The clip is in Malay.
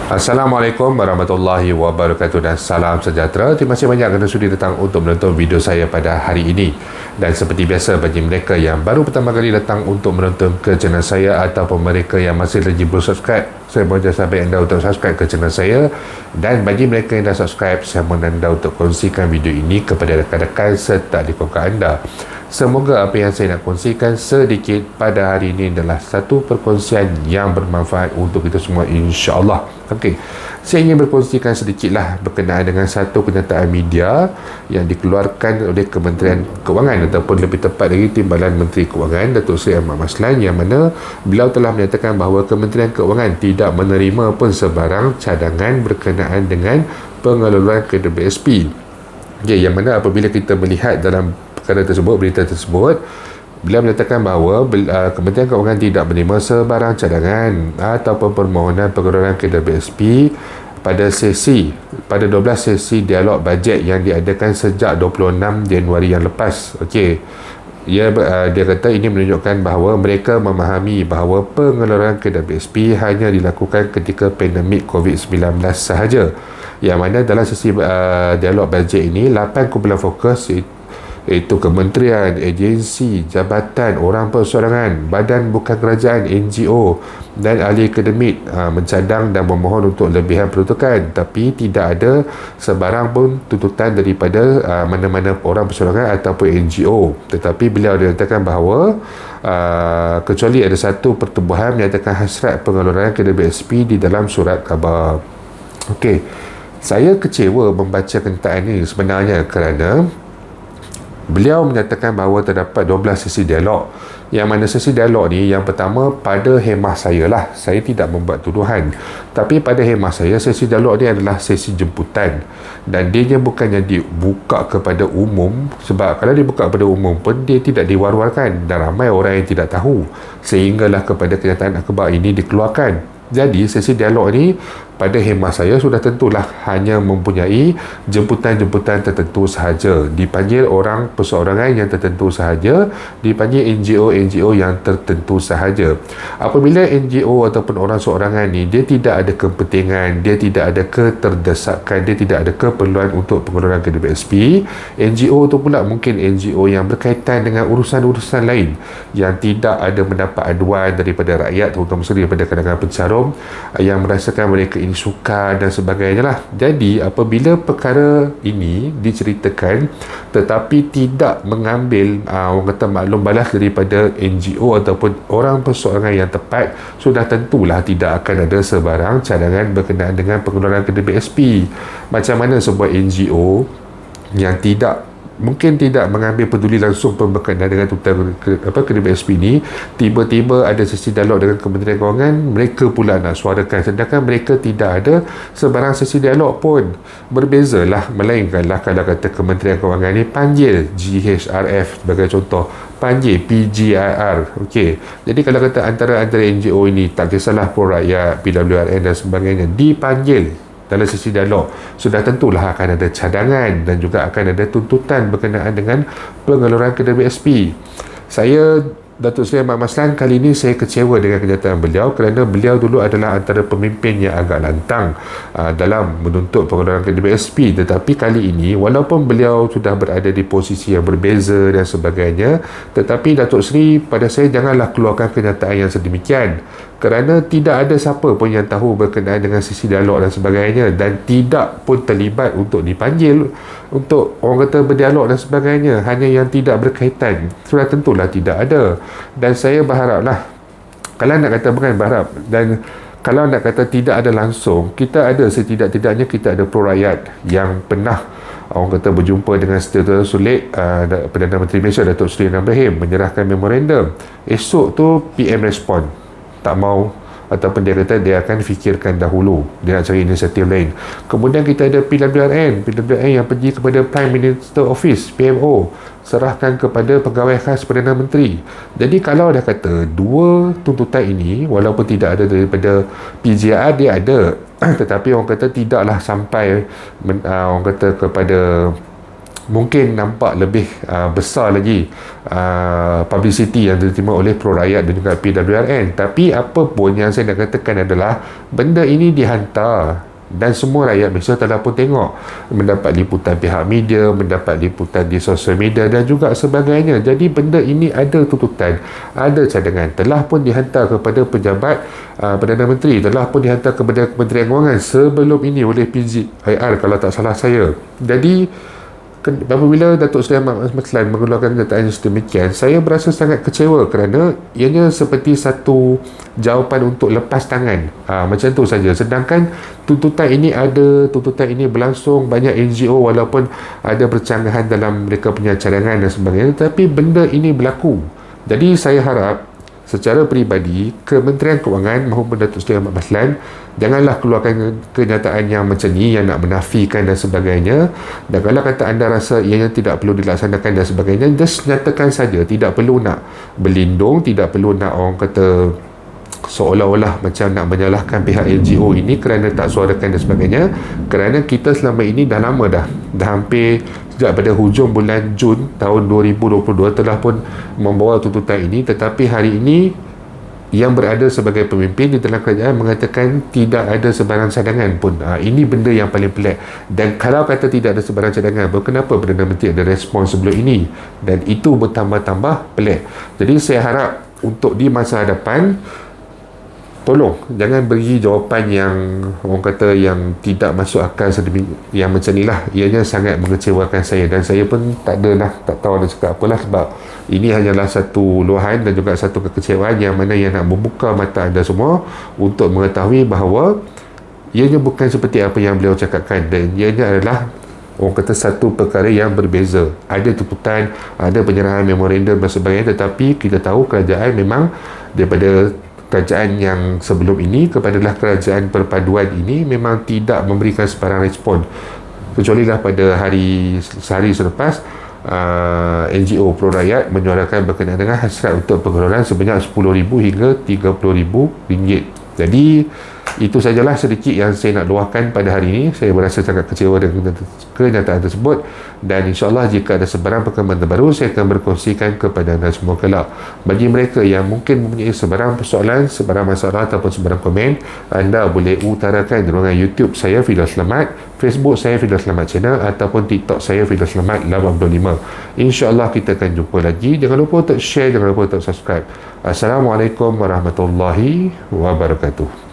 Assalamualaikum warahmatullahi wabarakatuh dan salam sejahtera. Terima kasih banyak kerana sudi datang untuk menonton video saya pada hari ini. Dan seperti biasa bagi mereka yang baru pertama kali datang untuk menonton ke channel saya ataupun mereka yang masih lagi belum subscribe, saya mohon sampai anda untuk subscribe ke channel saya. Dan bagi mereka yang dah subscribe, saya mohon anda untuk kongsikan video ini kepada rakan-rakan serta adik kakak anda. Semoga apa yang saya nak kongsikan sedikit pada hari ini adalah satu perkongsian yang bermanfaat untuk kita semua, insya-Allah. Okey, saya ingin berkongsikan sedikitlah berkenaan dengan satu kenyataan media yang dikeluarkan oleh Kementerian Keuangan ataupun lebih tepat lagi Timbalan Menteri Keuangan Datuk Seri Ahmad Maslan, yang mana beliau telah menyatakan bahawa Kementerian Keuangan tidak menerima pun sebarang cadangan berkenaan dengan pengeluaran KWSP. Yang mana apabila kita melihat dalam perkara tersebut, berita tersebut, beliau menyatakan bahawa Kementerian Keuangan tidak menerima sebarang cadangan ataupun permohonan pengeluaran KWSP pada 12 sesi dialog bajet yang diadakan sejak 26 Januari yang lepas. Okey. Dia kata ini menunjukkan bahawa mereka memahami bahawa pengeluaran KWSP hanya dilakukan ketika pandemik COVID-19 sahaja. Yang mana dalam sesi dialog bajet ini 8 kumpulan fokus iaitu kementerian, agensi, jabatan, orang persorangan, badan bukan kerajaan, NGO dan ahli akademik mencadang dan memohon untuk lebihan peruntukan, tapi tidak ada sebarang pun tuntutan daripada mana-mana orang persorangan ataupun NGO. Tetapi beliau menyatakan bahawa kecuali ada satu pertubuhan menyatakan hasrat pengeluaran KWSP di dalam surat khabar. Okey, saya kecewa membaca kenyataan ini sebenarnya kerana beliau menyatakan bahawa terdapat 12 sesi dialog, yang mana sesi dialog ni yang pertama pada hemah saya lah, saya tidak membuat tuduhan, tapi pada hemah saya sesi dialog ni adalah sesi jemputan dan dia bukannya dibuka kepada umum, sebab kalau dibuka kepada umum pun dia tidak diwar-warkan dan ramai orang yang tidak tahu, sehinggalah kepada kenyataan akhbar ini dikeluarkan. Jadi sesi dialog ni pada hemah saya sudah tentulah hanya mempunyai jemputan-jemputan tertentu sahaja, dipanggil orang perseorangan yang tertentu sahaja, dipanggil NGO yang tertentu sahaja. Apabila NGO ataupun orang seorangan ni dia tidak ada kepentingan, dia tidak ada keterdesakan, dia tidak ada keperluan untuk pengeluaran KWSP, NGO tu pula mungkin NGO yang berkaitan dengan urusan-urusan lain yang tidak ada mendapat aduan daripada rakyat, terutama sekali daripada kalangan pencarum yang merasakan mereka ini sukar dan sebagainya lah. Jadi apabila perkara ini diceritakan tetapi tidak mengambil orang kata maklum balas daripada NGO ataupun orang persoalangan yang tepat, sudah tentulah tidak akan ada sebarang cadangan berkenaan dengan pengeluaran KWSP. Macam mana sebuah NGO yang mungkin tidak mengambil peduli langsung berkenaan dengan tuntutan KWSP ni, tiba-tiba ada sesi dialog dengan Kementerian Keuangan, mereka pula nak suarakan, sedangkan mereka tidak ada sebarang sesi dialog pun. Berbezalah, melainkanlah kalau kata Kementerian Keuangan ni panggil GHRF sebagai contoh, panggil PGIR. Okey, jadi kalau kata antara NGO ini, tak kisahlah pun rakyat, PWRN dan sebagainya, dipanggil dalam sesi dialog, sudah tentulah akan ada cadangan dan juga akan ada tuntutan berkenaan dengan pengeluaran KWSP. Saya, Datuk Seri Ahmad Maslan, kali ini saya kecewa dengan kenyataan beliau kerana beliau dulu adalah antara pemimpin yang agak lantang dalam menuntut pengeluaran KWSP, tetapi kali ini walaupun beliau sudah berada di posisi yang berbeza dan sebagainya, tetapi Datuk Seri, pada saya janganlah keluarkan kenyataan yang sedemikian, kerana tidak ada siapa pun yang tahu berkenaan dengan sesi dialog dan sebagainya, dan tidak pun terlibat untuk dipanggil untuk orang kata berdialog dan sebagainya, hanya yang tidak berkaitan sudah tentulah tidak ada. Dan saya berharaplah, kalau nak kata bukan berharap, dan kalau nak kata tidak ada langsung, kita ada setidak-tidaknya kita ada pro rakyat yang pernah orang kata berjumpa dengan Setiausaha Sulit, Perdana Menteri Malaysia Datuk Seri Ibrahim menyerahkan memorandum. Esok tu PM respon, tak mau, ataupun dia kata dia akan fikirkan dahulu, dia nak cari inisiatif lain. Kemudian kita ada PWRN yang pergi kepada Prime Minister Office, PMO, serahkan kepada pegawai khas Perdana Menteri. Jadi kalau dah kata dua tuntutan ini walaupun tidak ada daripada PGR, dia ada tetapi orang kata tidaklah sampai orang kata kepada mungkin nampak lebih besar lagi publicity yang diterima oleh Pro Rakyat dan juga PWRN. Tapi apa pun yang saya nak katakan adalah benda ini dihantar dan semua rakyat Malaysia telah pun tengok, mendapat liputan pihak media, mendapat liputan di sosial media dan juga sebagainya. Jadi benda ini ada tuntutan, ada cadangan, telah pun dihantar kepada pejabat Perdana Menteri, telah pun dihantar kepada Kementerian Kewangan sebelum ini oleh PGIR kalau tak salah saya. Jadi apabila Datuk Seri Ahmad Maslan mengeluarkan kenyataan sedemikian, saya berasa sangat kecewa kerana ianya seperti satu jawapan untuk lepas tangan, macam tu saja. Sedangkan tuntutan ini berlangsung, banyak NGO walaupun ada percanggahan dalam mereka punya cadangan dan sebagainya, tetapi benda ini berlaku. Jadi saya harap secara peribadi Kementerian Kewangan maupun Datuk Seri Ahmad Maslan janganlah keluarkan kenyataan yang macam ni, yang nak menafikan dan sebagainya. Dan kalau kata anda rasa ianya tidak perlu dilaksanakan dan sebagainya, just nyatakan saja, tidak perlu nak berlindung, tidak perlu nak orang kata seolah-olah macam nak menyalahkan pihak NGO ini kerana tak suarakan dan sebagainya. Kerana kita selama ini dah lama dah hampir sejak pada hujung bulan Jun tahun 2022 telah pun membawa tuntutan ini, tetapi hari ini yang berada sebagai pemimpin di dalam kerajaan mengatakan tidak ada sebarang cadangan pun. Ini benda yang paling pelik. Dan kalau kata tidak ada sebarang cadangan, kenapa Perdana Menteri ada respon sebelum ini? Dan itu bertambah-tambah pelik. Jadi saya harap untuk di masa hadapan, tolong jangan beri jawapan yang orang kata yang tidak masuk akal yang macam ni lah. Ianya sangat mengecewakan saya dan saya pun tak tahu nak cakap apalah, sebab ini hanyalah satu luahan dan juga satu kekecewaan yang mana yang nak membuka mata anda semua untuk mengetahui bahawa ianya bukan seperti apa yang beliau cakapkan, dan ianya adalah orang kata satu perkara yang berbeza. Ada tuntutan, ada penyerahan memorandum dan sebagainya, tetapi kita tahu kerajaan memang daripada kerajaan yang sebelum ini kepada kerajaan perpaduan ini memang tidak memberikan sebarang respon, kecuali lah pada sehari selepas NGO Pro Rakyat menyuarakan berkenaan dengan hasrat untuk pengeluaran sebanyak RM10,000 hingga RM30,000. Jadi itu sajalah sedikit yang saya nak luahkan pada hari ini. Saya berasa sangat kecewa dengan kenyataan tersebut, dan insyaAllah jika ada sebarang perkembangan terbaru saya akan berkongsikan kepada anda semua kelak. Bagi mereka yang mungkin mempunyai sebarang persoalan, sebarang masalah ataupun sebarang komen, anda boleh utarakan di ruangan YouTube saya Firdaus Selamat, Facebook saya Firdaus Selamat Channel, ataupun TikTok saya Firdaus Selamat 85. InsyaAllah kita akan jumpa lagi. Jangan lupa untuk share, jangan lupa untuk subscribe. Assalamualaikum warahmatullahi wabarakatuh.